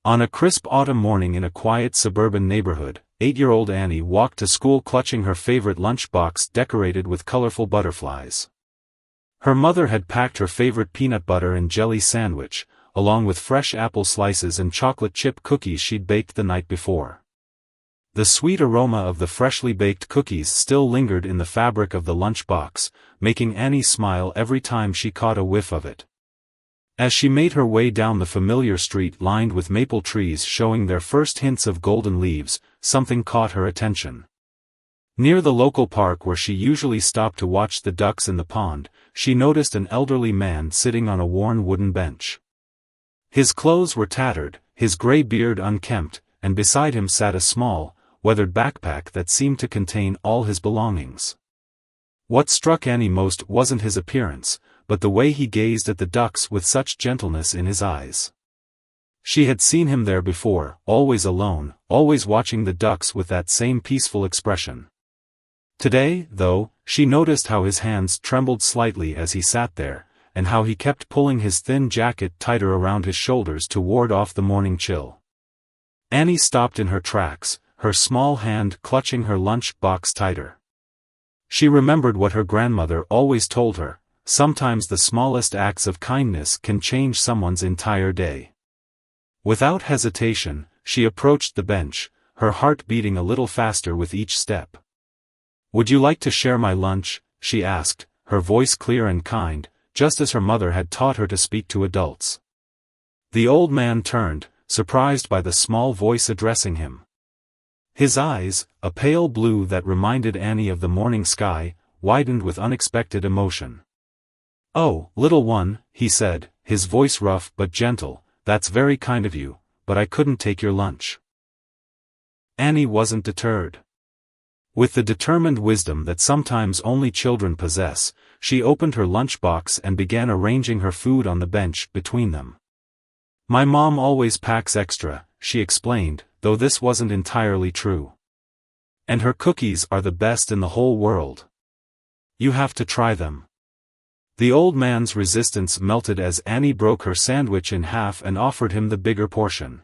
On a crisp autumn morning in a quiet suburban neighborhood, 8-year-old Annie walked to school clutching her favorite lunchbox decorated with colorful butterflies. Her mother had packed her favorite peanut butter and jelly sandwich, along with fresh apple slices and chocolate chip cookies she'd baked the night before. The sweet aroma of the freshly baked cookies still lingered in the fabric of the lunchbox, making Annie smile every time she caught a whiff of it. As she made her way down the familiar street lined with maple trees showing their first hints of golden leaves, something caught her attention. Near the local park where she usually stopped to watch the ducks in the pond, she noticed an elderly man sitting on a worn wooden bench. His clothes were tattered, his gray beard unkempt, and beside him sat a small, weathered backpack that seemed to contain all his belongings. What struck Annie most wasn't his appearance, but the way he gazed at the ducks with such gentleness in his eyes. She had seen him there before, always alone, always watching the ducks with that same peaceful expression. Today, though, she noticed how his hands trembled slightly as he sat there, and how he kept pulling his thin jacket tighter around his shoulders to ward off the morning chill. Annie stopped in her tracks, her small hand clutching her lunch box tighter. She remembered what her grandmother always told her: sometimes the smallest acts of kindness can change someone's entire day. Without hesitation, she approached the bench, her heart beating a little faster with each step. "Would you like to share my lunch?" she asked, her voice clear and kind, just as her mother had taught her to speak to adults. The old man turned, surprised by the small voice addressing him. His eyes, a pale blue that reminded Annie of the morning sky, widened with unexpected emotion. "Oh, little one," he said, his voice rough but gentle, "that's very kind of you, but I couldn't take your lunch." Annie wasn't deterred. With the determined wisdom that sometimes only children possess, she opened her lunchbox and began arranging her food on the bench between them. "My mom always packs extra," she explained, though this wasn't entirely true. "And her cookies are the best in the whole world. You have to try them." The old man's resistance melted as Annie broke her sandwich in half and offered him the bigger portion.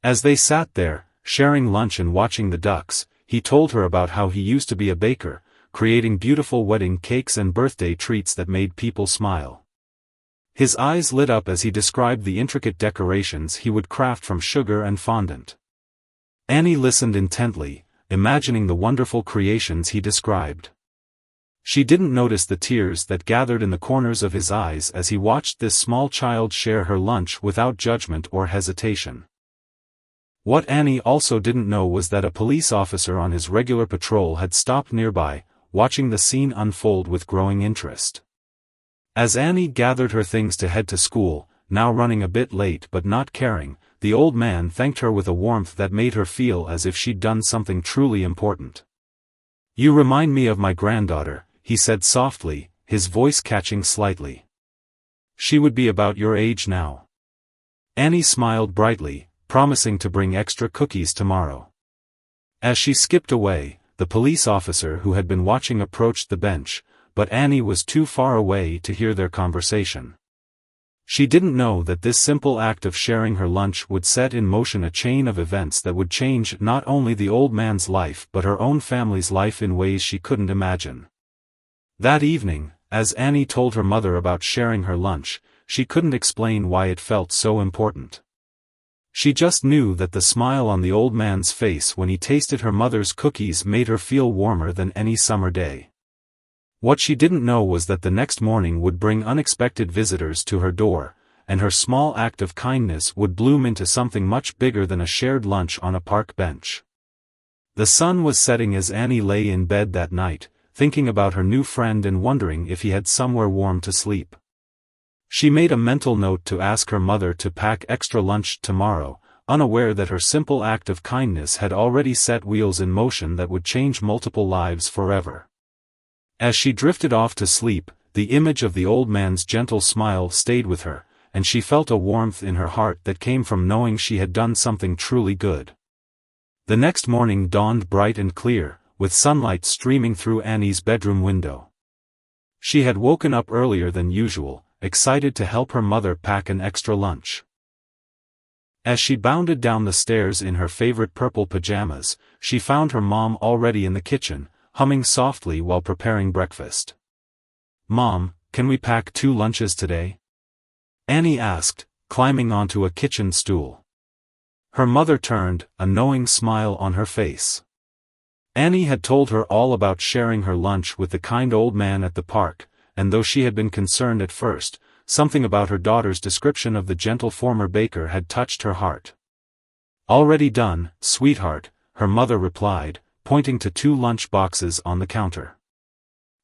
As they sat there, sharing lunch and watching the ducks, he told her about how he used to be a baker, creating beautiful wedding cakes and birthday treats that made people smile. His eyes lit up as he described the intricate decorations he would craft from sugar and fondant. Annie listened intently, imagining the wonderful creations he described. She didn't notice the tears that gathered in the corners of his eyes as he watched this small child share her lunch without judgment or hesitation. What Annie also didn't know was that a police officer on his regular patrol had stopped nearby, watching the scene unfold with growing interest. As Annie gathered her things to head to school, now running a bit late but not caring, the old man thanked her with a warmth that made her feel as if she'd done something truly important. "You remind me of my granddaughter," he said softly, his voice catching slightly. "She would be about your age now." Annie smiled brightly, promising to bring extra cookies tomorrow. As she skipped away, the police officer who had been watching approached the bench, but Annie was too far away to hear their conversation. She didn't know that this simple act of sharing her lunch would set in motion a chain of events that would change not only the old man's life but her own family's life in ways she couldn't imagine. That evening, as Annie told her mother about sharing her lunch, she couldn't explain why it felt so important. She just knew that the smile on the old man's face when he tasted her mother's cookies made her feel warmer than any summer day. What she didn't know was that the next morning would bring unexpected visitors to her door, and her small act of kindness would bloom into something much bigger than a shared lunch on a park bench. The sun was setting as Annie lay in bed that night, thinking about her new friend and wondering if he had somewhere warm to sleep. She made a mental note to ask her mother to pack extra lunch tomorrow, unaware that her simple act of kindness had already set wheels in motion that would change multiple lives forever. As she drifted off to sleep, the image of the old man's gentle smile stayed with her, and she felt a warmth in her heart that came from knowing she had done something truly good. The next morning dawned bright and clear, with sunlight streaming through Annie's bedroom window. She had woken up earlier than usual, excited to help her mother pack an extra lunch. As she bounded down the stairs in her favorite purple pajamas, she found her mom already in the kitchen, humming softly while preparing breakfast. "Mom, can we pack 2 lunches today?" Annie asked, climbing onto a kitchen stool. Her mother turned, a knowing smile on her face. Annie had told her all about sharing her lunch with the kind old man at the park, and though she had been concerned at first, something about her daughter's description of the gentle former baker had touched her heart. "Already done, sweetheart," her mother replied, pointing to 2 lunch boxes on the counter.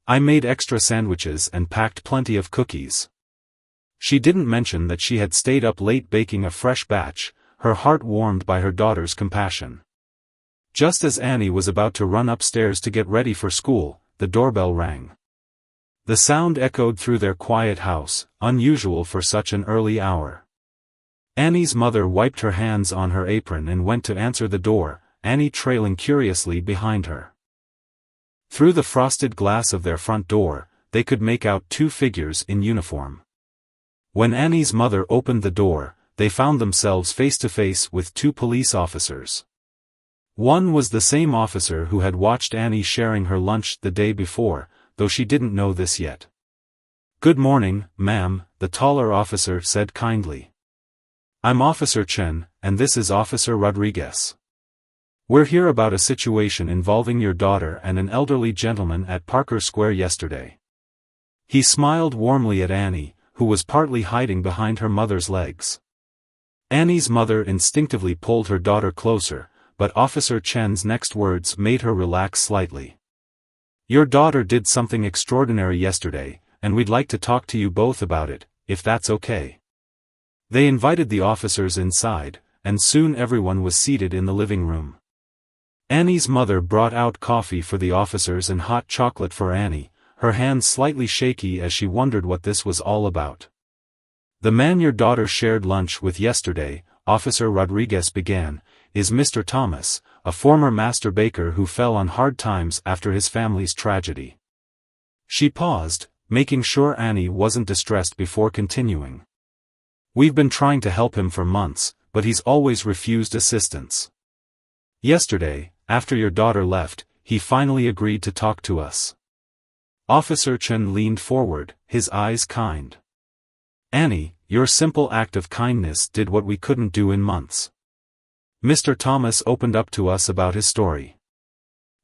"I made extra sandwiches and packed plenty of cookies." She didn't mention that she had stayed up late baking a fresh batch, her heart warmed by her daughter's compassion. Just as Annie was about to run upstairs to get ready for school, the doorbell rang. The sound echoed through their quiet house, unusual for such an early hour. Annie's mother wiped her hands on her apron and went to answer the door, Annie trailing curiously behind her. Through the frosted glass of their front door, they could make out 2 figures in uniform. When Annie's mother opened the door, they found themselves face to face with 2 police officers. One was the same officer who had watched Annie sharing her lunch the day before, though she didn't know this yet. "Good morning, ma'am," the taller officer said kindly. "I'm Officer Chen, and this is Officer Rodriguez. We're here about a situation involving your daughter and an elderly gentleman at Parker Square yesterday." He smiled warmly at Annie, who was partly hiding behind her mother's legs. Annie's mother instinctively pulled her daughter closer, but Officer Chen's next words made her relax slightly. "Your daughter did something extraordinary yesterday, and we'd like to talk to you both about it, if that's okay." They invited the officers inside, and soon everyone was seated in the living room. Annie's mother brought out coffee for the officers and hot chocolate for Annie, her hands slightly shaky as she wondered what this was all about. "The man your daughter shared lunch with yesterday," Officer Rodriguez began, "is Mr. Thomas, a former master baker who fell on hard times after his family's tragedy." She paused, making sure Annie wasn't distressed before continuing. "We've been trying to help him for months, but he's always refused assistance. Yesterday, after your daughter left, he finally agreed to talk to us." Officer Chen leaned forward, his eyes kind. "Annie, your simple act of kindness did what we couldn't do in months. Mr. Thomas opened up to us about his story.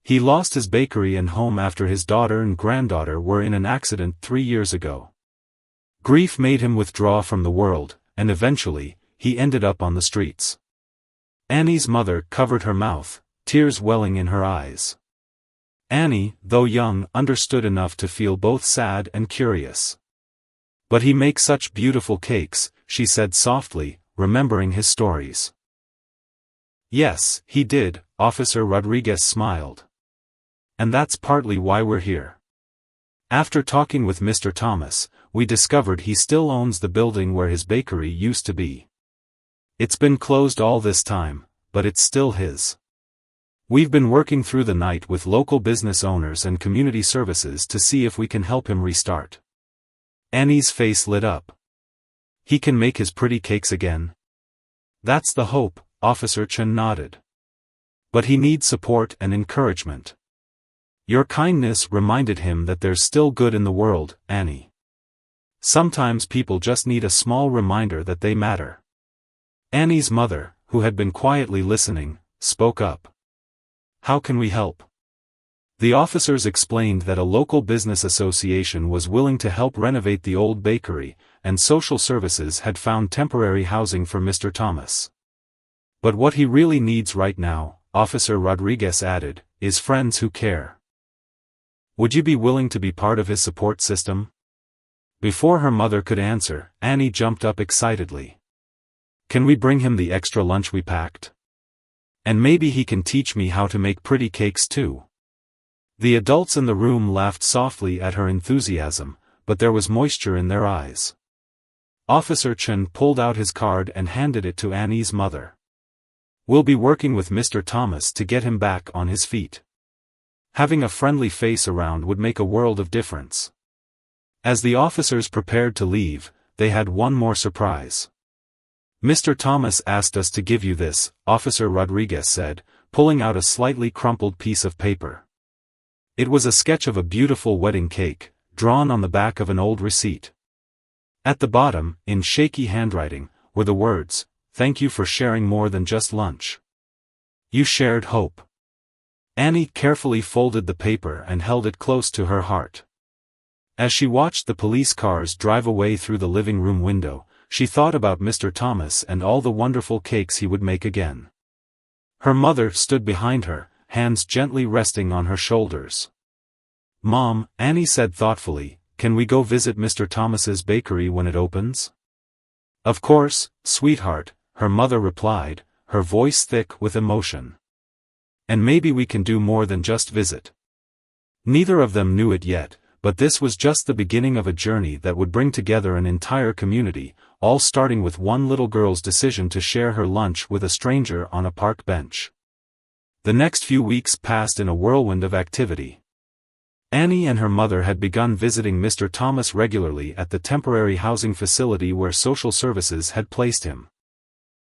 He lost his bakery and home after his daughter and granddaughter were in an accident 3 years ago. Grief made him withdraw from the world, and eventually, he ended up on the streets." Annie's mother covered her mouth, tears welling in her eyes. Annie, though young, understood enough to feel both sad and curious. "But he makes such beautiful cakes," she said softly, remembering his stories. "Yes, he did," Officer Rodriguez smiled. "And that's partly why we're here. After talking with Mr. Thomas, we discovered he still owns the building where his bakery used to be. It's been closed all this time, but it's still his. We've been working through the night with local business owners and community services to see if we can help him restart." Annie's face lit up. "He can make his pretty cakes again?" "That's the hope," Officer Chen nodded. "But he needs support and encouragement. Your kindness reminded him that there's still good in the world, Annie. Sometimes people just need a small reminder that they matter." Annie's mother, who had been quietly listening, spoke up. "How can we help?" The officers explained that a local business association was willing to help renovate the old bakery, and social services had found temporary housing for Mr. Thomas. "But what he really needs right now," Officer Rodriguez added, "is friends who care. Would you be willing to be part of his support system?" Before her mother could answer, Annie jumped up excitedly. "Can we bring him the extra lunch we packed? And maybe he can teach me how to make pretty cakes too." The adults in the room laughed softly at her enthusiasm, but there was moisture in their eyes. Officer Chen pulled out his card and handed it to Annie's mother. "We'll be working with Mr. Thomas to get him back on his feet. Having a friendly face around would make a world of difference." As the officers prepared to leave, they had one more surprise. "Mr. Thomas asked us to give you this," Officer Rodriguez said, pulling out a slightly crumpled piece of paper. It was a sketch of a beautiful wedding cake, drawn on the back of an old receipt. At the bottom, in shaky handwriting, were the words, "Thank you for sharing more than just lunch. You shared hope." Annie carefully folded the paper and held it close to her heart. As she watched the police cars drive away through the living room window, she thought about Mr. Thomas and all the wonderful cakes he would make again. Her mother stood behind her, hands gently resting on her shoulders. "Mom," Annie said thoughtfully, "can we go visit Mr. Thomas's bakery when it opens?" "Of course, sweetheart," her mother replied, her voice thick with emotion. "And maybe we can do more than just visit." Neither of them knew it yet, but this was just the beginning of a journey that would bring together an entire community, all starting with one little girl's decision to share her lunch with a stranger on a park bench. The next few weeks passed in a whirlwind of activity. Annie and her mother had begun visiting Mr. Thomas regularly at the temporary housing facility where social services had placed him.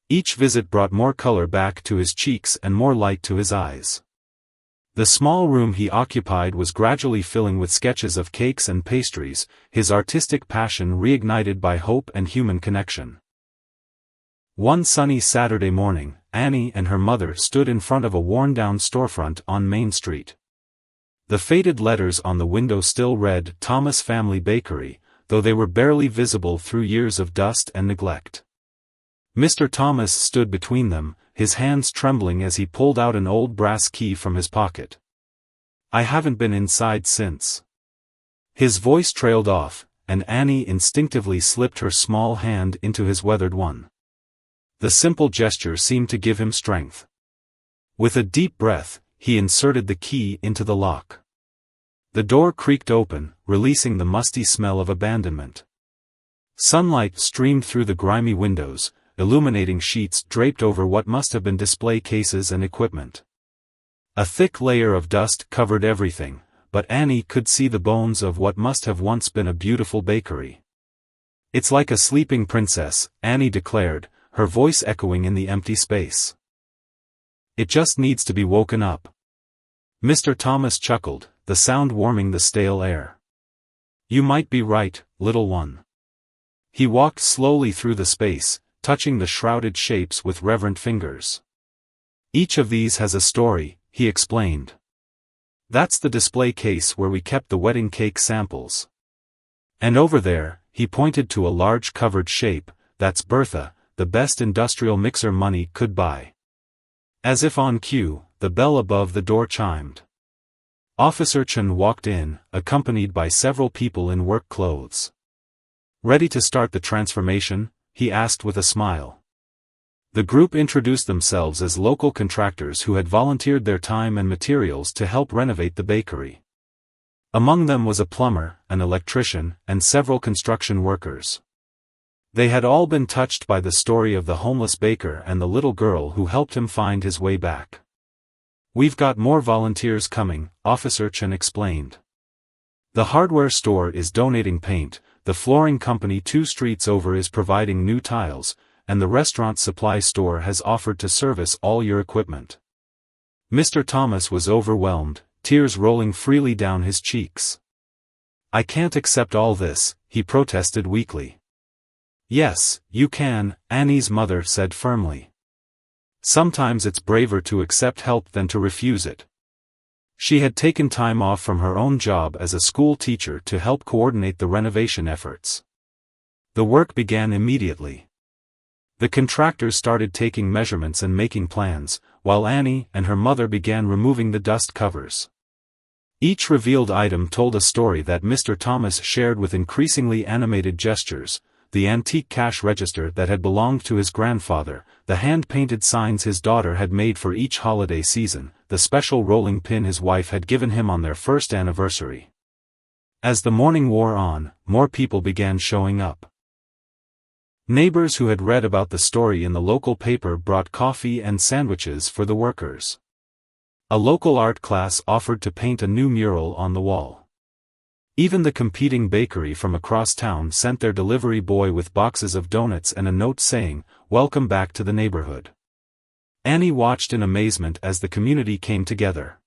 Each visit brought more color back to his cheeks and more light to his eyes. The small room he occupied was gradually filling with sketches of cakes and pastries, his artistic passion reignited by hope and human connection. One sunny Saturday morning, Annie and her mother stood in front of a worn-down storefront on Main Street. The faded letters on the window still read "Thomas Family Bakery," though they were barely visible through years of dust and neglect. Mr. Thomas stood between them, his hands trembling as he pulled out an old brass key from his pocket. "I haven't been inside since." His voice trailed off, and Annie instinctively slipped her small hand into his weathered one. The simple gesture seemed to give him strength. With a deep breath, he inserted the key into the lock. The door creaked open, releasing the musty smell of abandonment. Sunlight streamed through the grimy windows, illuminating sheets draped over what must have been display cases and equipment. A thick layer of dust covered everything, but Annie could see the bones of what must have once been a beautiful bakery. "It's like a sleeping princess," Annie declared, her voice echoing in the empty space. "It just needs to be woken up." Mr. Thomas chuckled, the sound warming the stale air. "You might be right, little one." He walked slowly through the space, touching the shrouded shapes with reverent fingers. "Each of these has a story," he explained. "That's the display case where we kept the wedding cake samples. And over there," he pointed to a large covered shape, "that's Bertha, the best industrial mixer money could buy." As if on cue, the bell above the door chimed. Officer Chen walked in, accompanied by several people in work clothes. "Ready to start the transformation?" he asked with a smile. The group introduced themselves as local contractors who had volunteered their time and materials to help renovate the bakery. Among them was a plumber, an electrician, and several construction workers. They had all been touched by the story of the homeless baker and the little girl who helped him find his way back. "We've got more volunteers coming," Officer Chen explained. "The hardware store is donating paint, the flooring company 2 streets over is providing new tiles, and the restaurant supply store has offered to service all your equipment." Mr. Thomas was overwhelmed, tears rolling freely down his cheeks. "I can't accept all this," he protested weakly. "Yes, you can," Annie's mother said firmly. "Sometimes it's braver to accept help than to refuse it." She had taken time off from her own job as a school teacher to help coordinate the renovation efforts. The work began immediately. The contractors started taking measurements and making plans, while Annie and her mother began removing the dust covers. Each revealed item told a story that Mr. Thomas shared with increasingly animated gestures: the antique cash register that had belonged to his grandfather, the hand-painted signs his daughter had made for each holiday season, the special rolling pin his wife had given him on their first anniversary. As the morning wore on, more people began showing up. Neighbors who had read about the story in the local paper brought coffee and sandwiches for the workers. A local art class offered to paint a new mural on the wall. Even the competing bakery from across town sent their delivery boy with boxes of donuts and a note saying, welcome back to the neighborhood." Annie watched in amazement as the community came together.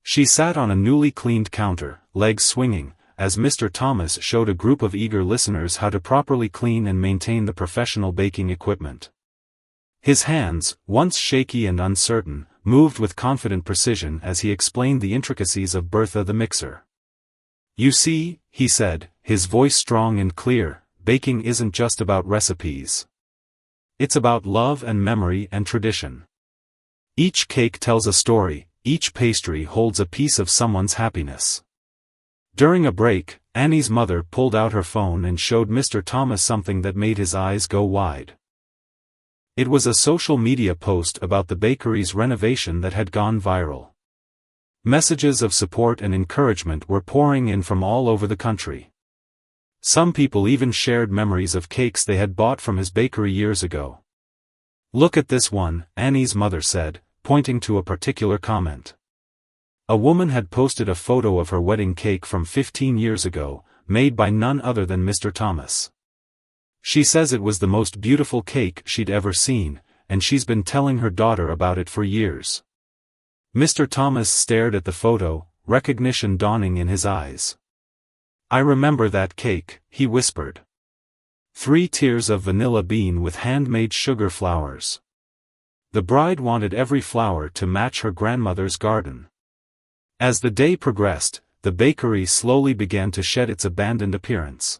She sat on a newly cleaned counter, legs swinging, as Mr. Thomas showed a group of eager listeners how to properly clean and maintain the professional baking equipment. His hands, once shaky and uncertain, moved with confident precision as he explained the intricacies of Bertha the mixer. "You see," he said, his voice strong and clear, "baking isn't just about recipes. It's about love and memory and tradition. Each cake tells a story, each pastry holds a piece of someone's happiness." During a break, Annie's mother pulled out her phone and showed Mr. Thomas something that made his eyes go wide. It was a social media post about the bakery's renovation that had gone viral. Messages of support and encouragement were pouring in from all over the country. Some people even shared memories of cakes they had bought from his bakery years ago. "Look at this one," Annie's mother said, pointing to a particular comment. A woman had posted a photo of her wedding cake from 15 years ago, made by none other than Mr. Thomas. She says it was the most beautiful cake she'd ever seen, and she's been telling her daughter about it for years. Mr. Thomas stared at the photo, recognition dawning in his eyes. "I remember that cake," he whispered. 3 tiers of vanilla bean with handmade sugar flowers. The bride wanted every flower to match her grandmother's garden. As the day progressed, the bakery slowly began to shed its abandoned appearance.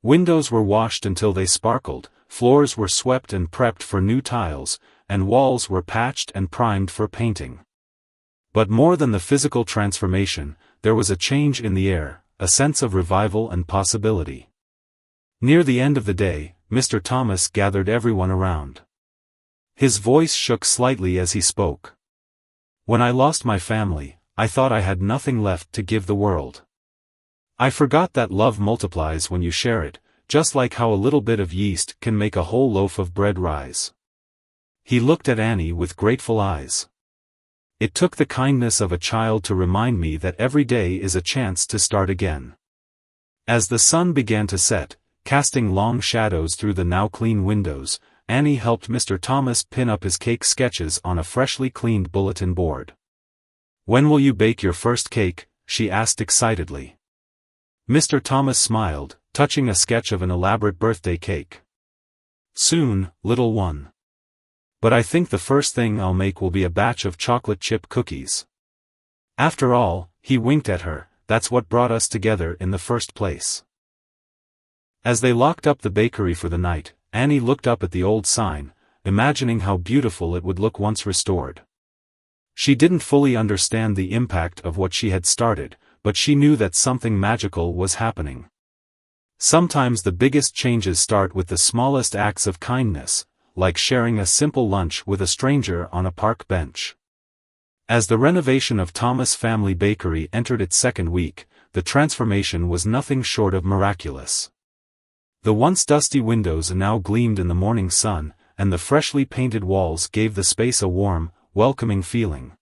Windows were washed until they sparkled, floors were swept and prepped for new tiles, and walls were patched and primed for painting. But more than the physical transformation, there was a change in the air, a sense of revival and possibility. Near the end of the day, Mr. Thomas gathered everyone around. His voice shook slightly as he spoke. "When I lost my family, I thought I had nothing left to give the world. I forgot that love multiplies when you share it, just like how a little bit of yeast can make a whole loaf of bread rise." He looked at Annie with grateful eyes. "It took the kindness of a child to remind me that every day is a chance to start again." As the sun began to set, casting long shadows through the now clean windows, Annie helped Mr. Thomas pin up his cake sketches on a freshly cleaned bulletin board. "When will you bake your first cake?" she asked excitedly. Mr. Thomas smiled, touching a sketch of an elaborate birthday cake. "Soon, little one. But I think the first thing I'll make will be a batch of chocolate chip cookies. After all," he winked at her, "that's what brought us together in the first place." As they locked up the bakery for the night, Annie looked up at the old sign, imagining how beautiful it would look once restored. She didn't fully understand the impact of what she had started, but she knew that something magical was happening. Sometimes the biggest changes start with the smallest acts of kindness, like sharing a simple lunch with a stranger on a park bench. As the renovation of Thomas Family Bakery entered its second week, the transformation was nothing short of miraculous. The once dusty windows now gleamed in the morning sun, and the freshly painted walls gave the space a warm, welcoming feeling.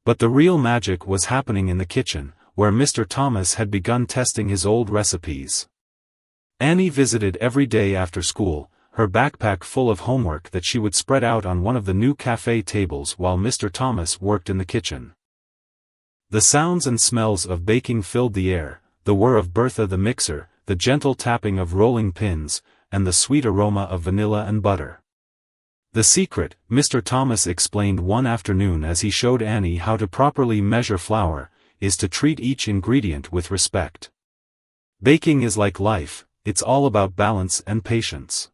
But the real magic was happening in the kitchen, where Mr. Thomas had begun testing his old recipes. Annie visited every day after school, her backpack full of homework that she would spread out on one of the new cafe tables while Mr. Thomas worked in the kitchen. The sounds and smells of baking filled the air, the whir of Bertha the mixer, the gentle tapping of rolling pins, and the sweet aroma of vanilla and butter. "The secret," Mr. Thomas explained one afternoon as he showed Annie how to properly measure flour, "is to treat each ingredient with respect. Baking is like life, it's all about balance and patience."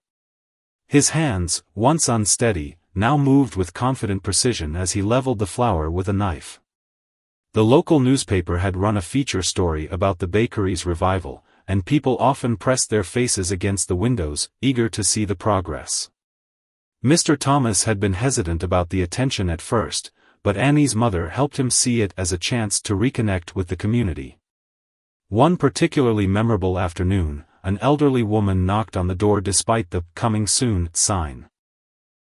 His hands, once unsteady, now moved with confident precision as he leveled the flour with a knife. The local newspaper had run a feature story about the bakery's revival, and people often pressed their faces against the windows, eager to see the progress. Mr. Thomas had been hesitant about the attention at first, but Annie's mother helped him see it as a chance to reconnect with the community. One particularly memorable afternoon, an elderly woman knocked on the door despite the "coming soon" sign.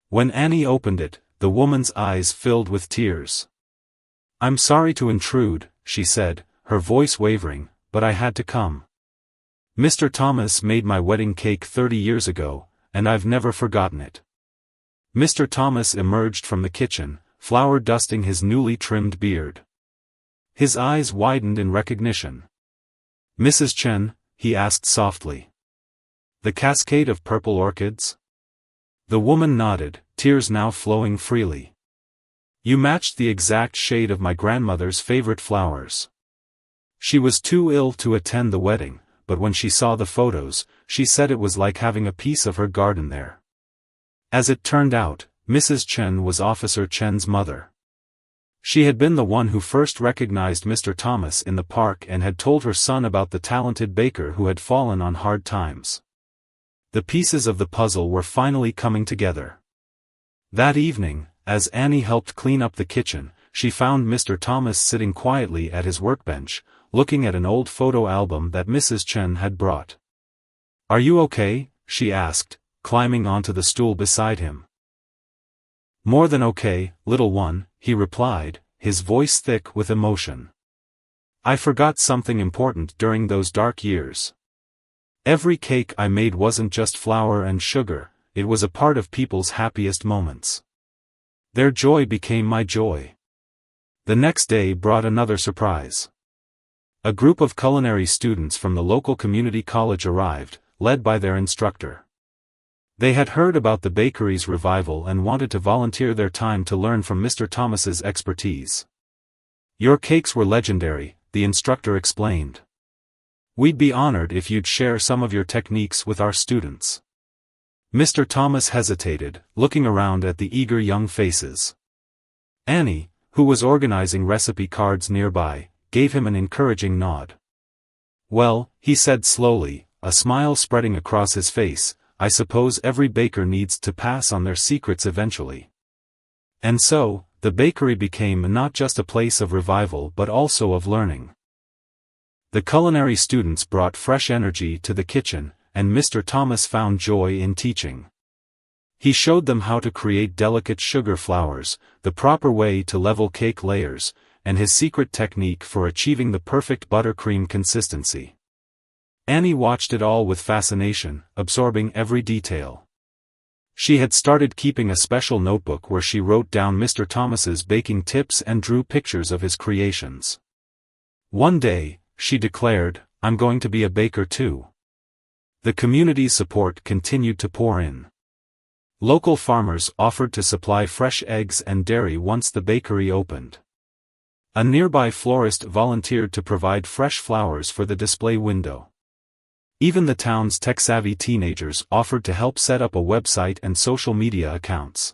When Annie opened it, the woman's eyes filled with tears. "I'm sorry to intrude," she said, her voice wavering, "but I had to come. Mr. Thomas made my wedding cake 30 years ago, and I've never forgotten it." Mr. Thomas emerged from the kitchen, flour dusting his newly trimmed beard. His eyes widened in recognition. "Mrs. Chen?" he asked softly. "The cascade of purple orchids?" The woman nodded, tears now flowing freely. "You matched the exact shade of my grandmother's favorite flowers. She was too ill to attend the wedding, but when she saw the photos, she said it was like having a piece of her garden there." As it turned out, Mrs. Chen was Officer Chen's mother. She had been the one who first recognized Mr. Thomas in the park and had told her son about the talented baker who had fallen on hard times. The pieces of the puzzle were finally coming together. That evening, as Annie helped clean up the kitchen, she found Mr. Thomas sitting quietly at his workbench, looking at an old photo album that Mrs. Chen had brought. "Are you okay?" she asked, climbing onto the stool beside him. "More than okay, little one," he replied, his voice thick with emotion. "I forgot something important during those dark years. Every cake I made wasn't just flour and sugar, it was a part of people's happiest moments. Their joy became my joy." The next day brought another surprise. A group of culinary students from the local community college arrived, led by their instructor. They had heard about the bakery's revival and wanted to volunteer their time to learn from Mr. Thomas's expertise. "Your cakes were legendary," the instructor explained. "We'd be honored if you'd share some of your techniques with our students." Mr. Thomas hesitated, looking around at the eager young faces. Annie, who was organizing recipe cards nearby, gave him an encouraging nod. "Well," he said slowly, a smile spreading across his face, "I suppose every baker needs to pass on their secrets eventually." And so, the bakery became not just a place of revival but also of learning. The culinary students brought fresh energy to the kitchen, and Mr. Thomas found joy in teaching. He showed them how to create delicate sugar flours, the proper way to level cake layers, and his secret technique for achieving the perfect buttercream consistency. Annie watched it all with fascination, absorbing every detail. She had started keeping a special notebook where she wrote down Mr. Thomas's baking tips and drew pictures of his creations. One day, she declared, "I'm going to be a baker too." The community's support continued to pour in. Local farmers offered to supply fresh eggs and dairy once the bakery opened. A nearby florist volunteered to provide fresh flowers for the display window. Even the town's tech-savvy teenagers offered to help set up a website and social media accounts.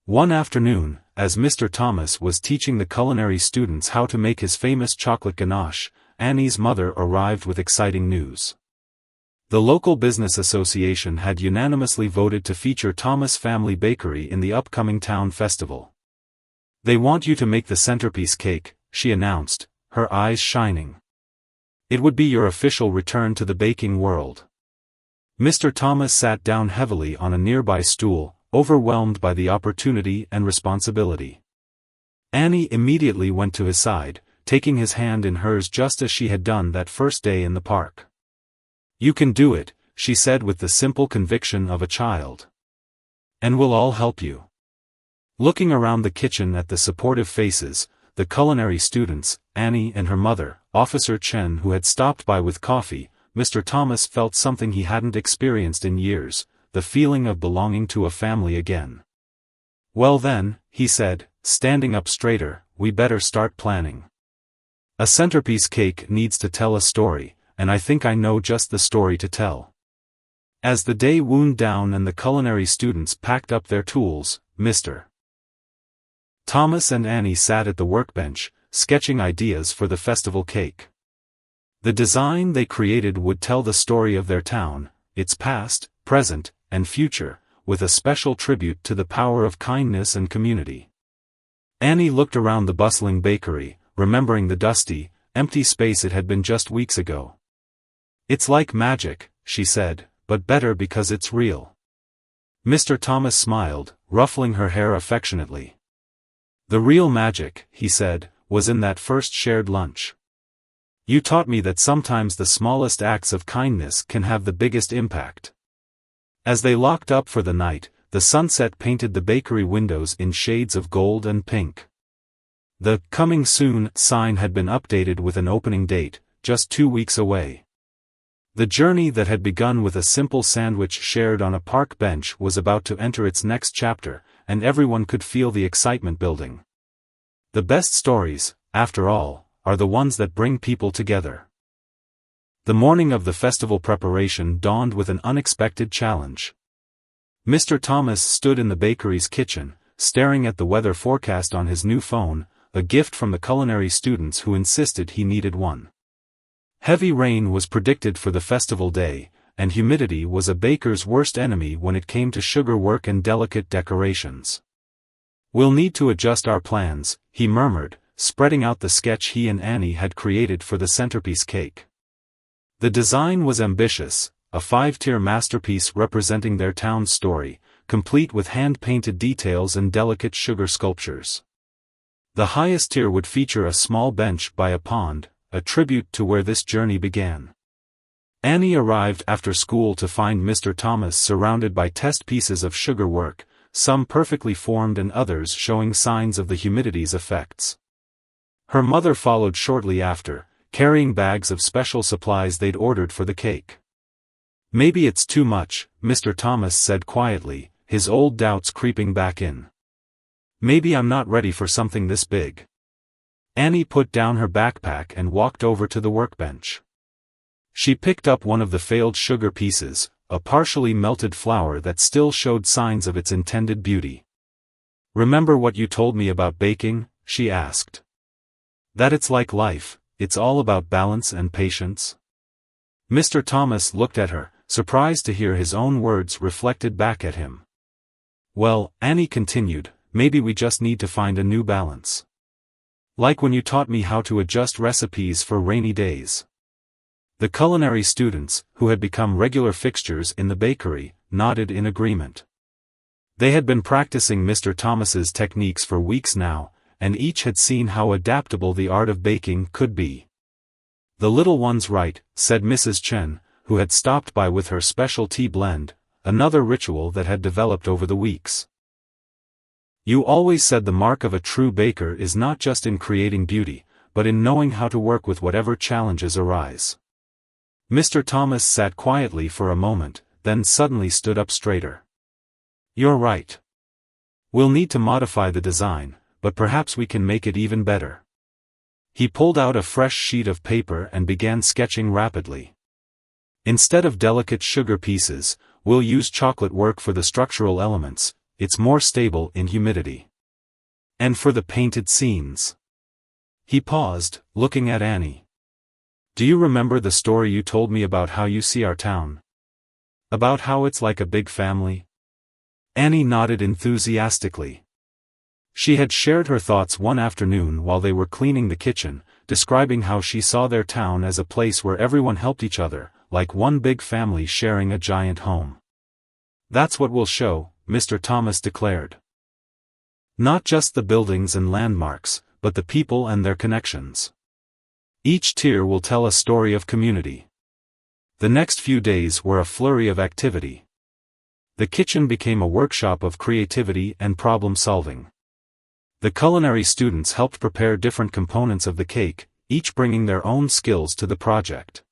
One afternoon, as Mr. Thomas was teaching the culinary students how to make his famous chocolate ganache, Annie's mother arrived with exciting news. The local business association had unanimously voted to feature Thomas Family Bakery in the upcoming town festival. "They want you to make the centerpiece cake," she announced, her eyes shining. "It would be your official return to the baking world." Mr. Thomas sat down heavily on a nearby stool, overwhelmed by the opportunity and responsibility. Annie immediately went to his side, taking his hand in hers just as she had done that first day in the park. "You can do it," she said with the simple conviction of a child. "And we'll all help you." Looking around the kitchen at the supportive faces, the culinary students, Annie and her mother, Officer Chen, who had stopped by with coffee, Mr. Thomas felt something he hadn't experienced in years, the feeling of belonging to a family again. "Well then," he said, standing up straighter, "we better start planning. A centerpiece cake needs to tell a story, and I think I know just the story to tell." As the day wound down and the culinary students packed up their tools, Mr. Thomas and Annie sat at the workbench, sketching ideas for the festival cake. The design they created would tell the story of their town, its past, present, and future, with a special tribute to the power of kindness and community. Annie looked around the bustling bakery, remembering the dusty, empty space it had been just weeks ago. "It's like magic," she said, "but better because it's real." Mr. Thomas smiled, ruffling her hair affectionately. "The real magic," he said, "was in that first shared lunch. You taught me that sometimes the smallest acts of kindness can have the biggest impact." As they locked up for the night, the sunset painted the bakery windows in shades of gold and pink. The "Coming Soon" sign had been updated with an opening date, just 2 weeks away. The journey that had begun with a simple sandwich shared on a park bench was about to enter its next chapter, and everyone could feel the excitement building. The best stories, after all, are the ones that bring people together. The morning of the festival preparation dawned with an unexpected challenge. Mr. Thomas stood in the bakery's kitchen, staring at the weather forecast on his new phone, a gift from the culinary students who insisted he needed one. Heavy rain was predicted for the festival day, and humidity was a baker's worst enemy when it came to sugar work and delicate decorations. "We'll need to adjust our plans," he murmured, spreading out the sketch he and Annie had created for the centerpiece cake. The design was ambitious, a 5-tier masterpiece representing their town's story, complete with hand-painted details and delicate sugar sculptures. The highest tier would feature a small bench by a pond, a tribute to where this journey began. Annie arrived after school to find Mr. Thomas surrounded by test pieces of sugar work, some perfectly formed and others showing signs of the humidity's effects. Her mother followed shortly after, carrying bags of special supplies they'd ordered for the cake. "Maybe it's too much," Mr. Thomas said quietly, his old doubts creeping back in. "Maybe I'm not ready for something this big." Annie put down her backpack and walked over to the workbench. She picked up one of the failed sugar pieces, a partially melted flour that still showed signs of its intended beauty. "Remember what you told me about baking?" she asked. "That it's like life, it's all about balance and patience?" Mr. Thomas looked at her, surprised to hear his own words reflected back at him. "Well," Annie continued, "maybe we just need to find a new balance. Like when you taught me how to adjust recipes for rainy days." The culinary students, who had become regular fixtures in the bakery, nodded in agreement. They had been practicing Mr. Thomas's techniques for weeks now, and each had seen how adaptable the art of baking could be. "The little one's right," said Mrs. Chen, who had stopped by with her special tea blend, another ritual that had developed over the weeks. "You always said the mark of a true baker is not just in creating beauty, but in knowing how to work with whatever challenges arise." Mr. Thomas sat quietly for a moment, then suddenly stood up straighter. "You're right. We'll need to modify the design, but perhaps we can make it even better." He pulled out a fresh sheet of paper and began sketching rapidly. "Instead of delicate sugar pieces, we'll use chocolate work for the structural elements, it's more stable in humidity. And for the painted scenes." He paused, looking at Annie. "Do you remember the story you told me about how you see our town? About how it's like a big family?" Annie nodded enthusiastically. She had shared her thoughts one afternoon while they were cleaning the kitchen, describing how she saw their town as a place where everyone helped each other, like one big family sharing a giant home. "That's what we'll show," Mr. Thomas declared. "Not just the buildings and landmarks, but the people and their connections. Each tier will tell a story of community." The next few days were a flurry of activity. The kitchen became a workshop of creativity and problem-solving. The culinary students helped prepare different components of the cake, each bringing their own skills to the project.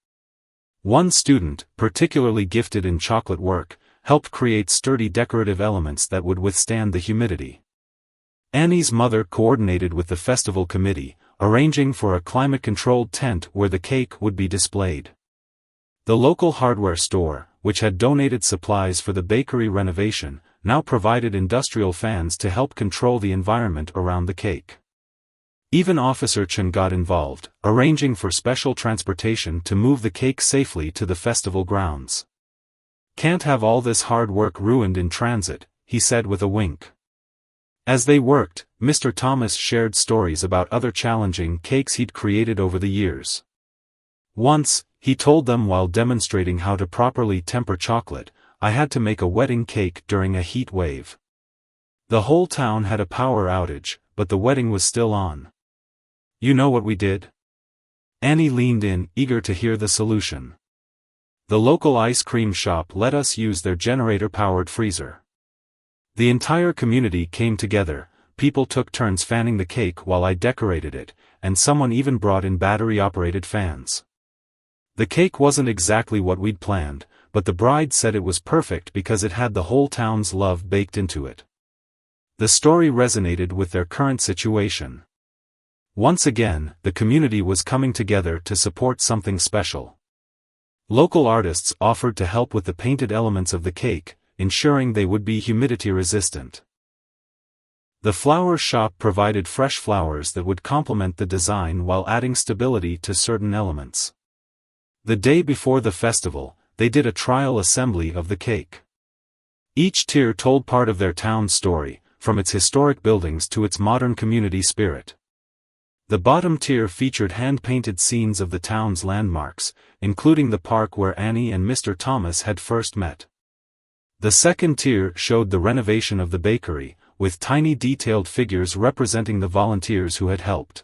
One student, particularly gifted in chocolate work, helped create sturdy decorative elements that would withstand the humidity. Annie's mother coordinated with the festival committee, arranging for a climate-controlled tent where the cake would be displayed. The local hardware store, which had donated supplies for the bakery renovation, now provided industrial fans to help control the environment around the cake. Even Officer Chen got involved, arranging for special transportation to move the cake safely to the festival grounds. "Can't have all this hard work ruined in transit," he said with a wink. As they worked, Mr. Thomas shared stories about other challenging cakes he'd created over the years. Once, he told them while demonstrating how to properly temper chocolate, "I had to make a wedding cake during a heat wave. The whole town had a power outage, but the wedding was still on. You know what we did?" Annie leaned in, eager to hear the solution. The local ice cream shop let us use their generator-powered freezer. The entire community came together, people took turns fanning the cake while I decorated it, and someone even brought in battery-operated fans. The cake wasn't exactly what we'd planned, but the bride said it was perfect because it had the whole town's love baked into it. The story resonated with their current situation. Once again, the community was coming together to support something special. Local artists offered to help with the painted elements of the cake, ensuring they would be humidity-resistant. The flower shop provided fresh flowers that would complement the design while adding stability to certain elements. The day before the festival, they did a trial assembly of the cake. Each tier told part of their town's story, from its historic buildings to its modern community spirit. The bottom tier featured hand-painted scenes of the town's landmarks, including the park where Annie and Mr. Thomas had first met. The second tier showed the renovation of the bakery, with tiny detailed figures representing the volunteers who had helped.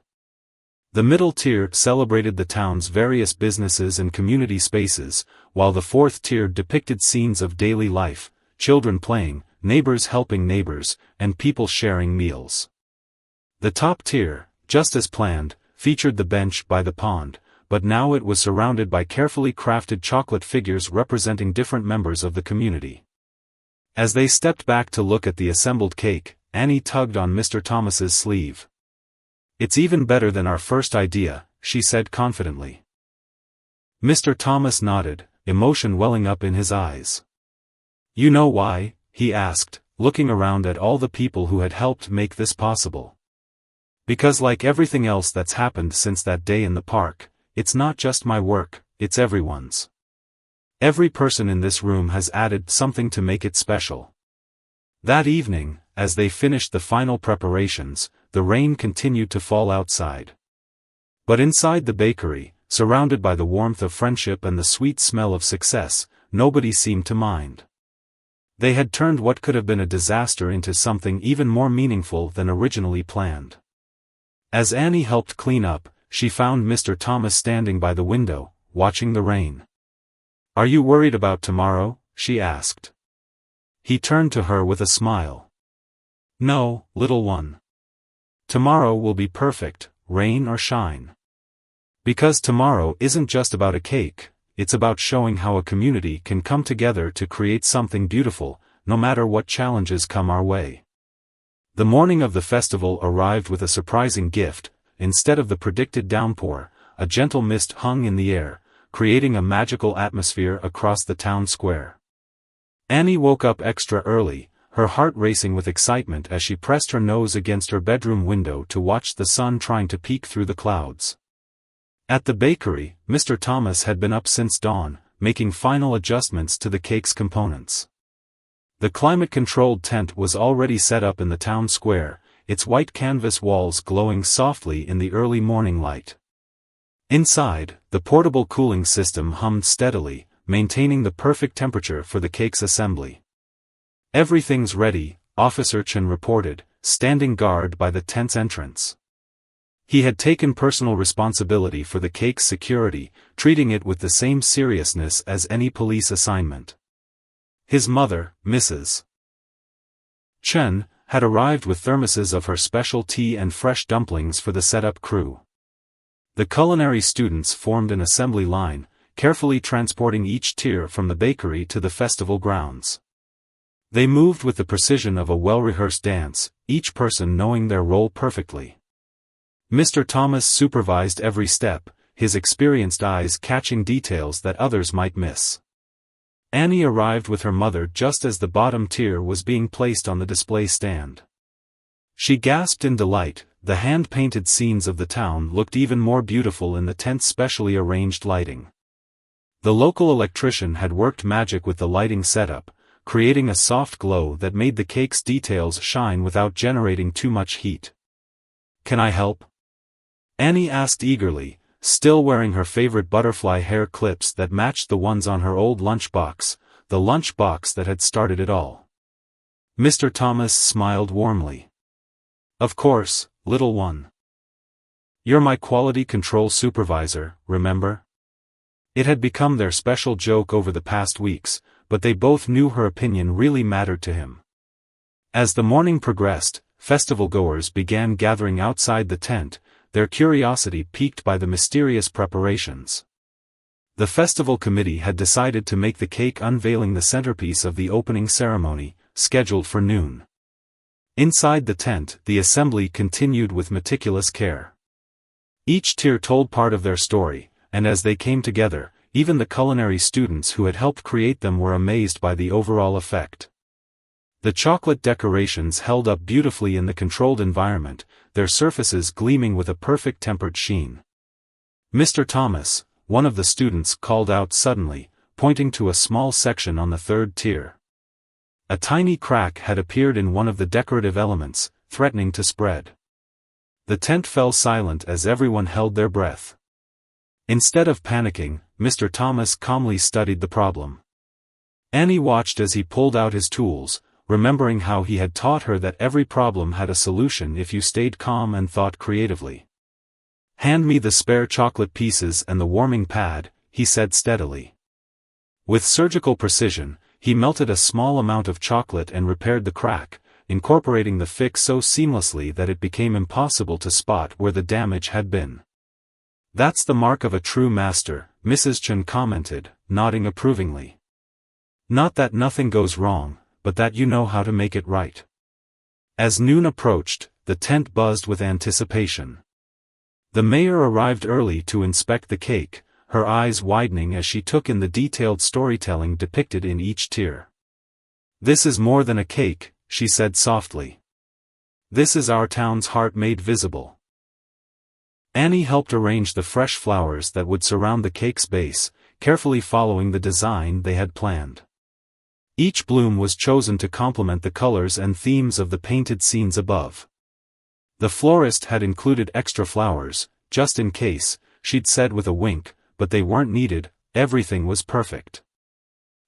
The middle tier celebrated the town's various businesses and community spaces, while the fourth tier depicted scenes of daily life, children playing, neighbors helping neighbors, and people sharing meals. The top tier, just as planned, featured the bench by the pond, but now it was surrounded by carefully crafted chocolate figures representing different members of the community. As they stepped back to look at the assembled cake, Annie tugged on Mr. Thomas's sleeve. "It's even better than our first idea," she said confidently. Mr. Thomas nodded, emotion welling up in his eyes. "You know why?" he asked, looking around at all the people who had helped make this possible. "Because like everything else that's happened since that day in the park, it's not just my work, it's everyone's. Every person in this room has added something to make it special." That evening, as they finished the final preparations, the rain continued to fall outside. But inside the bakery, surrounded by the warmth of friendship and the sweet smell of success, nobody seemed to mind. They had turned what could have been a disaster into something even more meaningful than originally planned. As Annie helped clean up, she found Mr. Thomas standing by the window, watching the rain. "Are you worried about tomorrow?" she asked. He turned to her with a smile. "No, little one. Tomorrow will be perfect, rain or shine. Because tomorrow isn't just about a cake, it's about showing how a community can come together to create something beautiful, no matter what challenges come our way." The morning of the festival arrived with a surprising gift. Instead of the predicted downpour, a gentle mist hung in the air, creating a magical atmosphere across the town square. Annie woke up extra early, her heart racing with excitement as she pressed her nose against her bedroom window to watch the sun trying to peek through the clouds. At the bakery, Mr. Thomas had been up since dawn, making final adjustments to the cake's components. The climate-controlled tent was already set up in the town square, its white canvas walls glowing softly in the early morning light. Inside, the portable cooling system hummed steadily, maintaining the perfect temperature for the cake's assembly. "Everything's ready," Officer Chen reported, standing guard by the tent's entrance. He had taken personal responsibility for the cake's security, treating it with the same seriousness as any police assignment. His mother, Mrs. Chen, had arrived with thermoses of her special tea and fresh dumplings for the setup crew. The culinary students formed an assembly line, carefully transporting each tier from the bakery to the festival grounds. They moved with the precision of a well-rehearsed dance, each person knowing their role perfectly. Mr. Thomas supervised every step, his experienced eyes catching details that others might miss. Annie arrived with her mother just as the bottom tier was being placed on the display stand. She gasped in delight. The hand-painted scenes of the town looked even more beautiful in the tent's specially arranged lighting. The local electrician had worked magic with the lighting setup, creating a soft glow that made the cake's details shine without generating too much heat. "Can I help?" Annie asked eagerly, still wearing her favorite butterfly hair clips that matched the ones on her old lunchbox, the lunchbox that had started it all. Mr. Thomas smiled warmly. "Of course, little one. You're my quality control supervisor, remember? It had become their special joke over the past weeks, but they both knew her opinion really mattered to him. As the morning progressed, festival-goers began gathering outside the tent, their curiosity piqued by the mysterious preparations. The festival committee had decided to make the cake unveiling the centerpiece of the opening ceremony, scheduled for noon. Inside the tent, the assembly continued with meticulous care. Each tier told part of their story, and as they came together, even the culinary students who had helped create them were amazed by the overall effect. The chocolate decorations held up beautifully in the controlled environment, their surfaces gleaming with a perfect tempered sheen. Mr. Thomas, one of the students, called out suddenly, pointing to a small section on the third tier. A tiny crack had appeared in one of the decorative elements, threatening to spread. The tent fell silent as everyone held their breath. Instead of panicking, Mr. Thomas calmly studied the problem. Annie watched as he pulled out his tools, remembering how he had taught her that every problem had a solution if you stayed calm and thought creatively. "Hand me the spare chocolate pieces and the warming pad," he said steadily. With surgical precision, he melted a small amount of chocolate and repaired the crack, incorporating the fix so seamlessly that it became impossible to spot where the damage had been. "That's the mark of a true master," Mrs. Chen commented, nodding approvingly. "Not that nothing goes wrong, but that you know how to make it right." As noon approached, the tent buzzed with anticipation. The mayor arrived early to inspect the cake, her eyes widening as she took in the detailed storytelling depicted in each tier. "This is more than a cake," she said softly. "This is our town's heart made visible." Annie helped arrange the fresh flowers that would surround the cake's base, carefully following the design they had planned. Each bloom was chosen to complement the colors and themes of the painted scenes above. The florist had included extra flowers, just in case, she'd said with a wink, but they weren't needed, everything was perfect.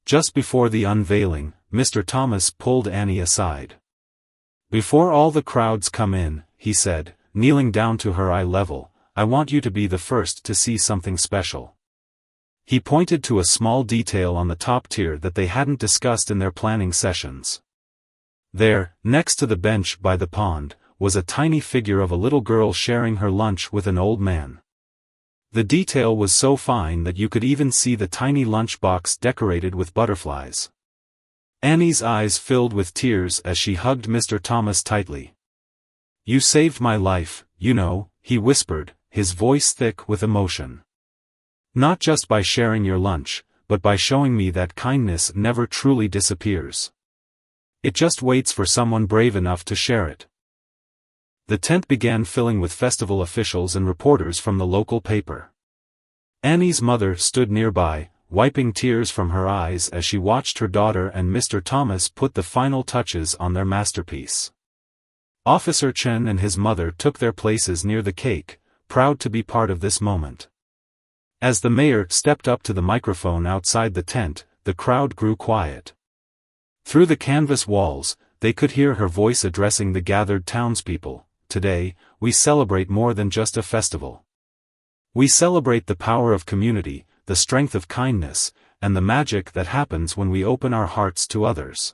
Just before the unveiling, Mr. Thomas pulled Annie aside. "Before all the crowds come in," he said, kneeling down to her eye level, "I want you to be the first to see something special." He pointed to a small detail on the top tier that they hadn't discussed in their planning sessions. There, next to the bench by the pond, was a tiny figure of a little girl sharing her lunch with an old man. The detail was so fine that you could even see the tiny lunchbox decorated with butterflies. Annie's eyes filled with tears as she hugged Mr. Thomas tightly. "You saved my life, you know," he whispered, his voice thick with emotion. "Not just by sharing your lunch, but by showing me that kindness never truly disappears. It just waits for someone brave enough to share it." The tent began filling with festival officials and reporters from the local paper. Annie's mother stood nearby, wiping tears from her eyes as she watched her daughter and Mr. Thomas put the final touches on their masterpiece. Officer Chen and his mother took their places near the cake, proud to be part of this moment. As the mayor stepped up to the microphone outside the tent, the crowd grew quiet. Through the canvas walls, they could hear her voice addressing the gathered townspeople. "Today, we celebrate more than just a festival. We celebrate the power of community, the strength of kindness, and the magic that happens when we open our hearts to others."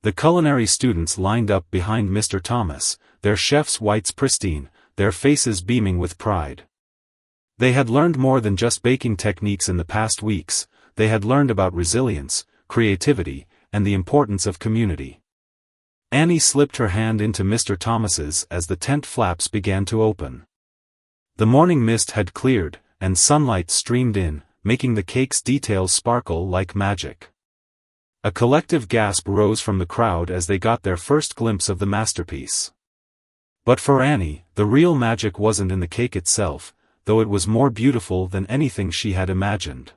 The culinary students lined up behind Mr. Thomas, their chef's whites pristine, their faces beaming with pride. They had learned more than just baking techniques in the past weeks, they had learned about resilience, creativity, and the importance of community. Annie slipped her hand into Mr. Thomas's as the tent flaps began to open. The morning mist had cleared, and sunlight streamed in, making the cake's details sparkle like magic. A collective gasp rose from the crowd as they got their first glimpse of the masterpiece. But for Annie, the real magic wasn't in the cake itself, though it was more beautiful than anything she had imagined.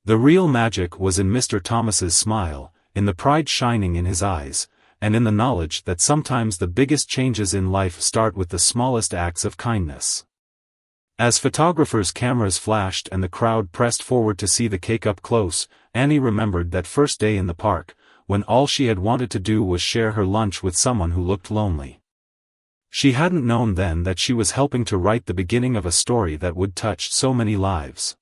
The real magic was in Mr. Thomas's smile, in the pride shining in his eyes, and in the knowledge that sometimes the biggest changes in life start with the smallest acts of kindness. As photographers' cameras flashed and the crowd pressed forward to see the cake up close, Annie remembered that first day in the park, when all she had wanted to do was share her lunch with someone who looked lonely. She hadn't known then that she was helping to write the beginning of a story that would touch so many lives.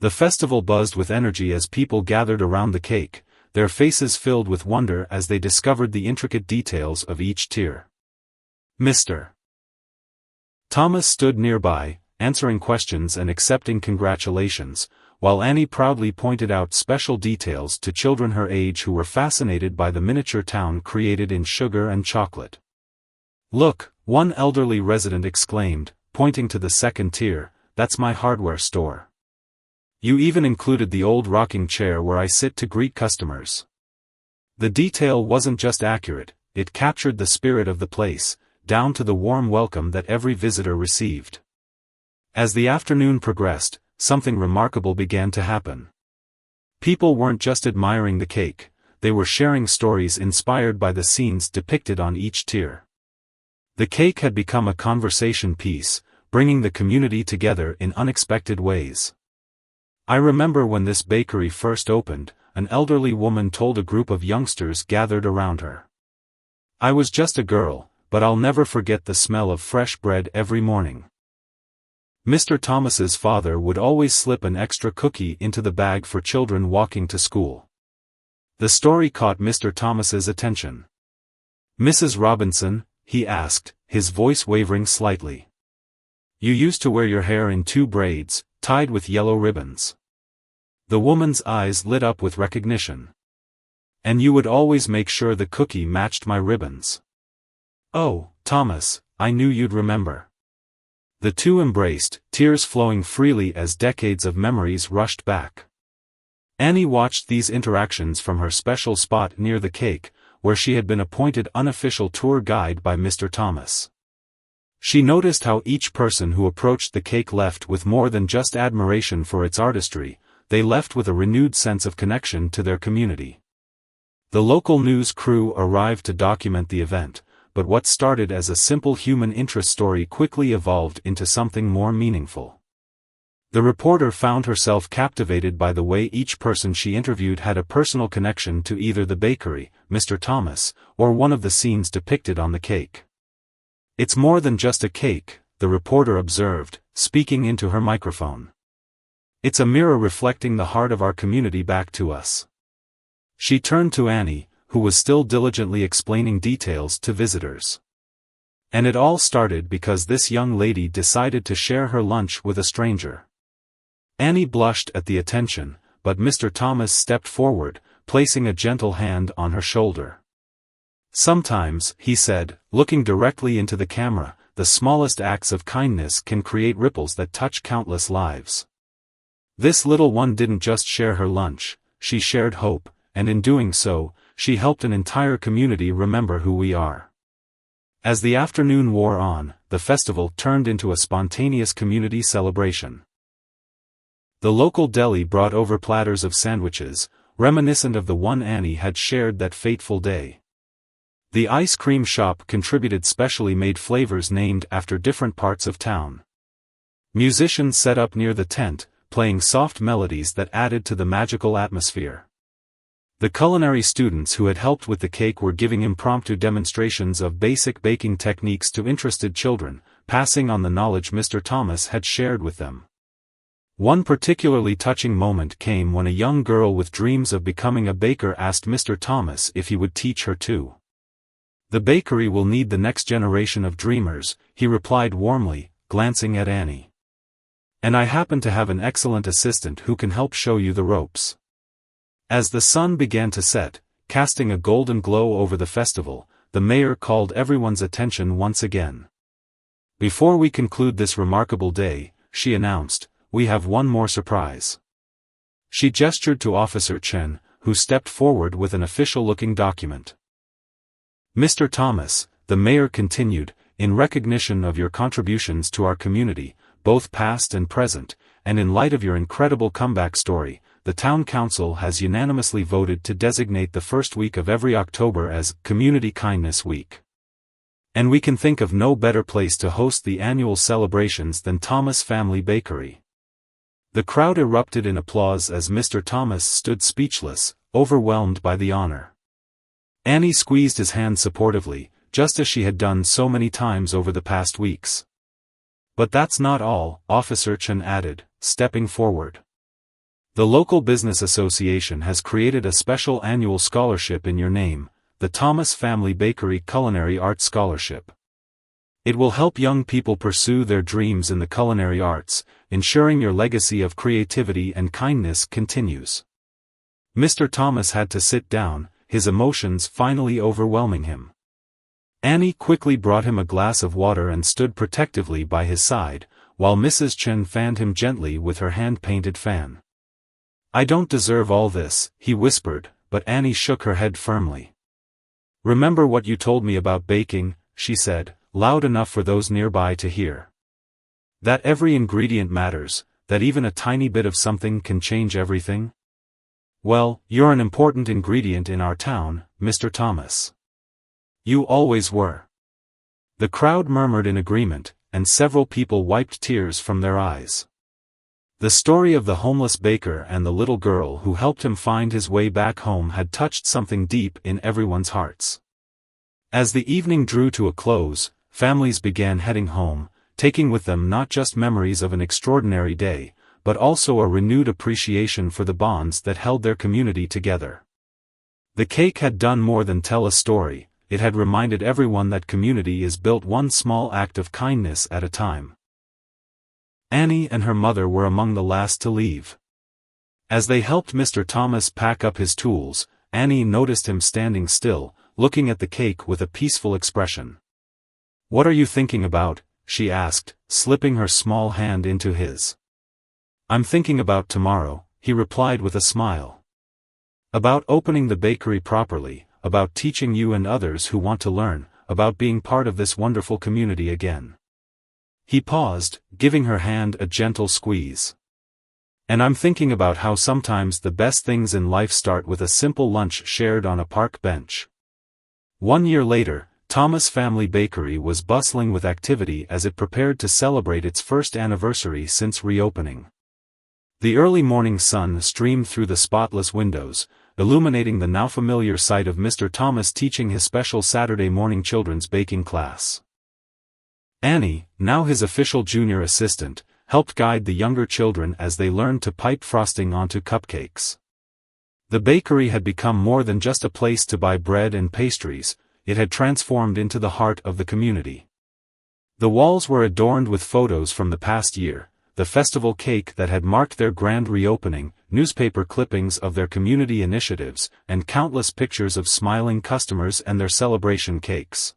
The festival buzzed with energy as people gathered around the cake, their faces filled with wonder as they discovered the intricate details of each tier. Mr. Thomas stood nearby, answering questions and accepting congratulations, while Annie proudly pointed out special details to children her age who were fascinated by the miniature town created in sugar and chocolate. "Look," one elderly resident exclaimed, pointing to the second tier, "that's my hardware store. You even included the old rocking chair where I sit to greet customers." The detail wasn't just accurate, it captured the spirit of the place, down to the warm welcome that every visitor received. As the afternoon progressed, something remarkable began to happen. People weren't just admiring the cake, they were sharing stories inspired by the scenes depicted on each tier. The cake had become a conversation piece, bringing the community together in unexpected ways. "I remember when this bakery first opened," an elderly woman told a group of youngsters gathered around her. "I was just a girl, but I'll never forget the smell of fresh bread every morning." Mr. Thomas's father would always slip an extra cookie into the bag for children walking to school. The story caught Mr. Thomas's attention. "Mrs. Robinson," he asked, his voice wavering slightly. "You used to wear your hair in 2 braids, tied with yellow ribbons." The woman's eyes lit up with recognition. "And you would always make sure the cookie matched my ribbons." "Oh, Thomas, I knew you'd remember." The two embraced, tears flowing freely as decades of memories rushed back. Annie watched these interactions from her special spot near the cake, where she had been appointed unofficial tour guide by Mr. Thomas. She noticed how each person who approached the cake left with more than just admiration for its artistry, they left with a renewed sense of connection to their community. The local news crew arrived to document the event, but what started as a simple human interest story quickly evolved into something more meaningful. The reporter found herself captivated by the way each person she interviewed had a personal connection to either the bakery, Mr. Thomas, or one of the scenes depicted on the cake. "It's more than just a cake," the reporter observed, speaking into her microphone. "It's a mirror reflecting the heart of our community back to us." She turned to Annie, who was still diligently explaining details to visitors. "And it all started because this young lady decided to share her lunch with a stranger." Annie blushed at the attention, but Mr. Thomas stepped forward, placing a gentle hand on her shoulder. "Sometimes," he said, looking directly into the camera, "the smallest acts of kindness can create ripples that touch countless lives." This little one didn't just share her lunch, she shared hope, and in doing so, she helped an entire community remember who we are. As the afternoon wore on, the festival turned into a spontaneous community celebration. The local deli brought over platters of sandwiches, reminiscent of the one Annie had shared that fateful day. The ice cream shop contributed specially made flavors named after different parts of town. Musicians set up near the tent, playing soft melodies that added to the magical atmosphere. The culinary students who had helped with the cake were giving impromptu demonstrations of basic baking techniques to interested children, passing on the knowledge Mr. Thomas had shared with them. One particularly touching moment came when a young girl with dreams of becoming a baker asked Mr. Thomas if he would teach her too. "The bakery will need the next generation of dreamers," he replied warmly, glancing at Annie. "And I happen to have an excellent assistant who can help show you the ropes." As the sun began to set, casting a golden glow over the festival, the mayor called everyone's attention once again. "Before we conclude this remarkable day," she announced, "we have one more surprise." She gestured to Officer Chen, who stepped forward with an official-looking document. "Mr. Thomas," the mayor continued, "in recognition of your contributions to our community, both past and present, and in light of your incredible comeback story, the Town Council has unanimously voted to designate the first week of every October as Community Kindness Week. And we can think of no better place to host the annual celebrations than Thomas Family Bakery." The crowd erupted in applause as Mr. Thomas stood speechless, overwhelmed by the honor. Annie squeezed his hand supportively, just as she had done so many times over the past weeks. "But that's not all," Officer Chen added, stepping forward. The local business association has created a special annual scholarship in your name, the Thomas Family Bakery Culinary Arts Scholarship. It will help young people pursue their dreams in the culinary arts, ensuring your legacy of creativity and kindness continues. Mr. Thomas had to sit down, his emotions finally overwhelming him. Annie quickly brought him a glass of water and stood protectively by his side, while Mrs. Chen fanned him gently with her hand-painted fan. "I don't deserve all this," he whispered, but Annie shook her head firmly. "Remember what you told me about baking," she said, loud enough for those nearby to hear. "That every ingredient matters, that even a tiny bit of something can change everything? Well, you're an important ingredient in our town, Mr. Thomas. You always were." The crowd murmured in agreement, and several people wiped tears from their eyes. The story of the homeless baker and the little girl who helped him find his way back home had touched something deep in everyone's hearts. As the evening drew to a close, families began heading home, taking with them not just memories of an extraordinary day, but also a renewed appreciation for the bonds that held their community together. The cake had done more than tell a story, it had reminded everyone that community is built one small act of kindness at a time. Annie and her mother were among the last to leave. As they helped Mr. Thomas pack up his tools, Annie noticed him standing still, looking at the cake with a peaceful expression. "What are you thinking about?" she asked, slipping her small hand into his. "I'm thinking about tomorrow," he replied with a smile. "About opening the bakery properly, about teaching you and others who want to learn, about being part of this wonderful community again." He paused, giving her hand a gentle squeeze. "And I'm thinking about how sometimes the best things in life start with a simple lunch shared on a park bench." 1 year later, Thomas Family Bakery was bustling with activity as it prepared to celebrate its first anniversary since reopening. The early morning sun streamed through the spotless windows, illuminating the now familiar sight of Mr. Thomas teaching his special Saturday morning children's baking class. Annie, now his official junior assistant, helped guide the younger children as they learned to pipe frosting onto cupcakes. The bakery had become more than just a place to buy bread and pastries, it had transformed into the heart of the community. The walls were adorned with photos from the past year, the festival cake that had marked their grand reopening, newspaper clippings of their community initiatives, and countless pictures of smiling customers and their celebration cakes.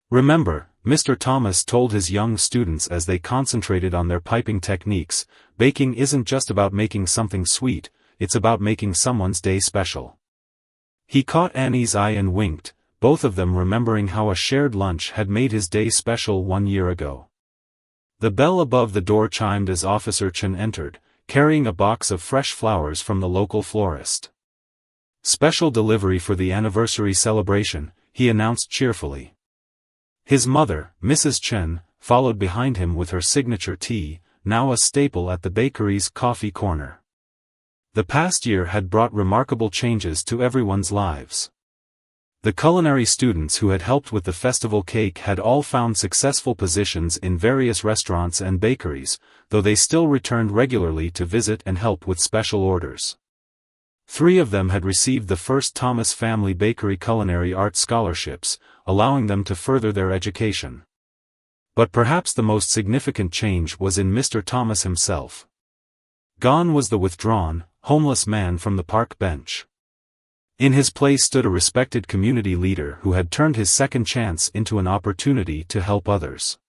"Remember," Mr. Thomas told his young students as they concentrated on their piping techniques, "baking isn't just about making something sweet, it's about making someone's day special." He caught Annie's eye and winked, both of them remembering how a shared lunch had made his day special 1 year ago. The bell above the door chimed as Officer Chen entered, carrying a box of fresh flowers from the local florist. "Special delivery for the anniversary celebration," he announced cheerfully. His mother, Mrs. Chen, followed behind him with her signature tea, now a staple at the bakery's coffee corner. The past year had brought remarkable changes to everyone's lives. The culinary students who had helped with the festival cake had all found successful positions in various restaurants and bakeries, though they still returned regularly to visit and help with special orders. 3 of them had received the first Thomas Family Bakery Culinary Arts Scholarships, allowing them to further their education. But perhaps the most significant change was in Mr. Thomas himself. Gone was the withdrawn, homeless man from the park bench. In his place stood a respected community leader who had turned his second chance into an opportunity to help others.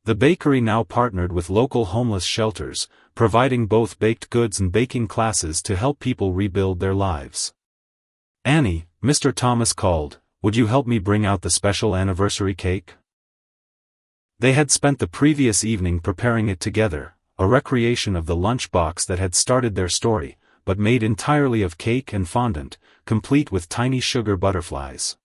The bakery now partnered with local homeless shelters, providing both baked goods and baking classes to help people rebuild their lives. "Annie," Mr. Thomas called, "would you help me bring out the special anniversary cake?" They had spent the previous evening preparing it together, a recreation of the lunchbox that had started their story, but made entirely of cake and fondant, complete with tiny sugar butterflies.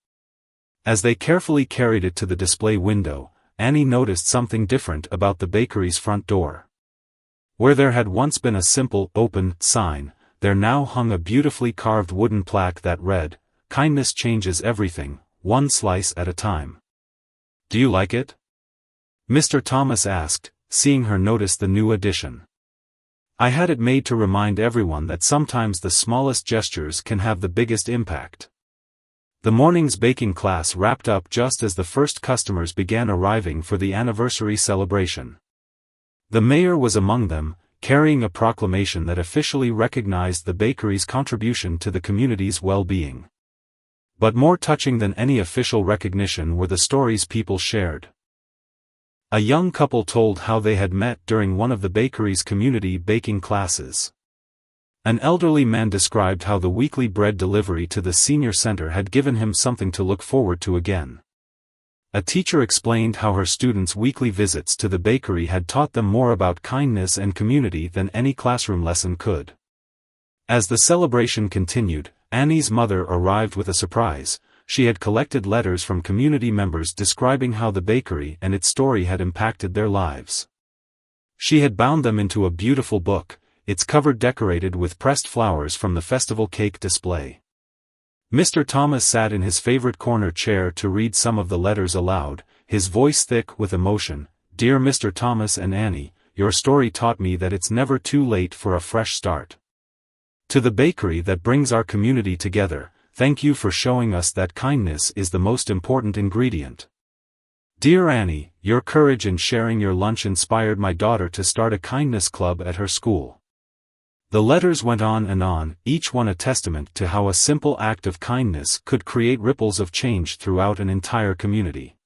As they carefully carried it to the display window, Annie noticed something different about the bakery's front door. Where there had once been a simple, open sign, there now hung a beautifully carved wooden plaque that read, "Kindness changes everything, one slice at a time." "Do you like it?" Mr. Thomas asked, seeing her notice the new addition. I had it made to remind everyone that sometimes the smallest gestures can have the biggest impact. The morning's baking class wrapped up just as the first customers began arriving for the anniversary celebration. The mayor was among them, carrying a proclamation that officially recognized the bakery's contribution to the community's well-being. But more touching than any official recognition were the stories people shared. A young couple told how they had met during one of the bakery's community baking classes. An elderly man described how the weekly bread delivery to the senior center had given him something to look forward to again. A teacher explained how her students' weekly visits to the bakery had taught them more about kindness and community than any classroom lesson could. As the celebration continued, Annie's mother arrived with a surprise. She had collected letters from community members describing how the bakery and its story had impacted their lives. She had bound them into a beautiful book, its cover decorated with pressed flowers from the festival cake display. Mr. Thomas sat in his favorite corner chair to read some of the letters aloud, his voice thick with emotion. "Dear Mr. Thomas and Annie, your story taught me that it's never too late for a fresh start. To the bakery that brings our community together, thank you for showing us that kindness is the most important ingredient. Dear Annie, your courage in sharing your lunch inspired my daughter to start a kindness club at her school." The letters went on and on, each one a testament to how a simple act of kindness could create ripples of change throughout an entire community.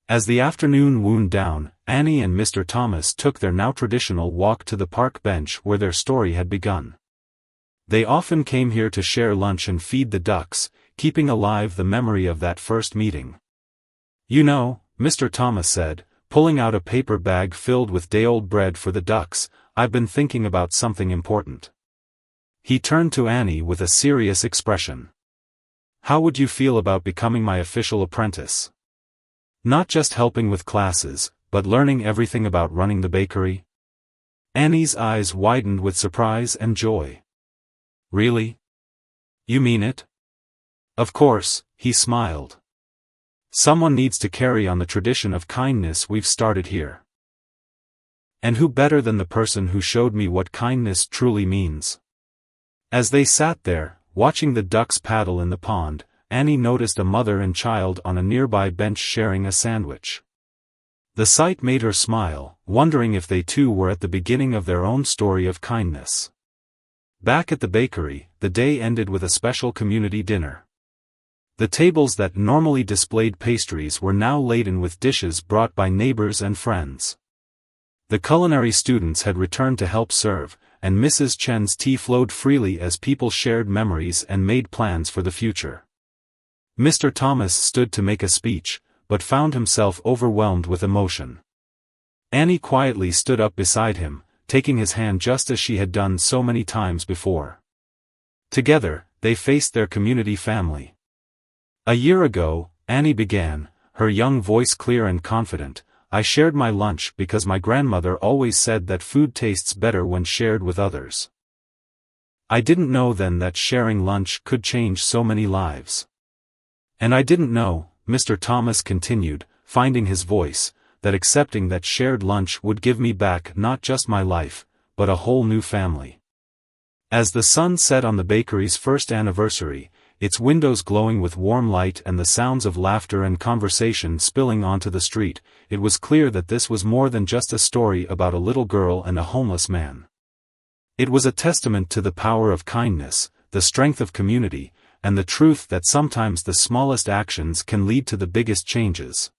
As the afternoon wound down, Annie and Mr. Thomas took their now traditional walk to the park bench where their story had begun. They often came here to share lunch and feed the ducks, keeping alive the memory of that first meeting. "You know," Mr. Thomas said, pulling out a paper bag filled with day-old bread for the ducks, "I've been thinking about something important." He turned to Annie with a serious expression. "How would you feel about becoming my official apprentice? Not just helping with classes, but learning everything about running the bakery?" Annie's eyes widened with surprise and joy. "Really? You mean it?" "Of course," he smiled. "Someone needs to carry on the tradition of kindness we've started here. And who better than the person who showed me what kindness truly means?" As they sat there, watching the ducks paddle in the pond, Annie noticed a mother and child on a nearby bench sharing a sandwich. The sight made her smile, wondering if they too were at the beginning of their own story of kindness. Back at the bakery, the day ended with a special community dinner. The tables that normally displayed pastries were now laden with dishes brought by neighbors and friends. The culinary students had returned to help serve, and Mrs. Chen's tea flowed freely as people shared memories and made plans for the future. Mr. Thomas stood to make a speech, but found himself overwhelmed with emotion. Annie quietly stood up beside him, taking his hand just as she had done so many times before. Together, they faced their community family. "A year ago," Annie began, her young voice clear and confident, "I shared my lunch because my grandmother always said that food tastes better when shared with others. I didn't know then that sharing lunch could change so many lives. And I didn't know," Mr. Thomas continued, finding his voice, "that accepting that shared lunch would give me back not just my life, but a whole new family." As the sun set on the bakery's first anniversary, its windows glowing with warm light and the sounds of laughter and conversation spilling onto the street, it was clear that this was more than just a story about a little girl and a homeless man. It was a testament to the power of kindness, the strength of community, and the truth that sometimes the smallest actions can lead to the biggest changes.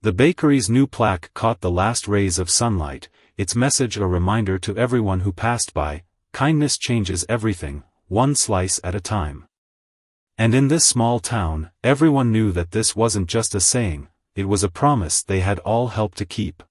The bakery's new plaque caught the last rays of sunlight, its message a reminder to everyone who passed by: kindness changes everything, one slice at a time. And in this small town, everyone knew that this wasn't just a saying, it was a promise they had all helped to keep.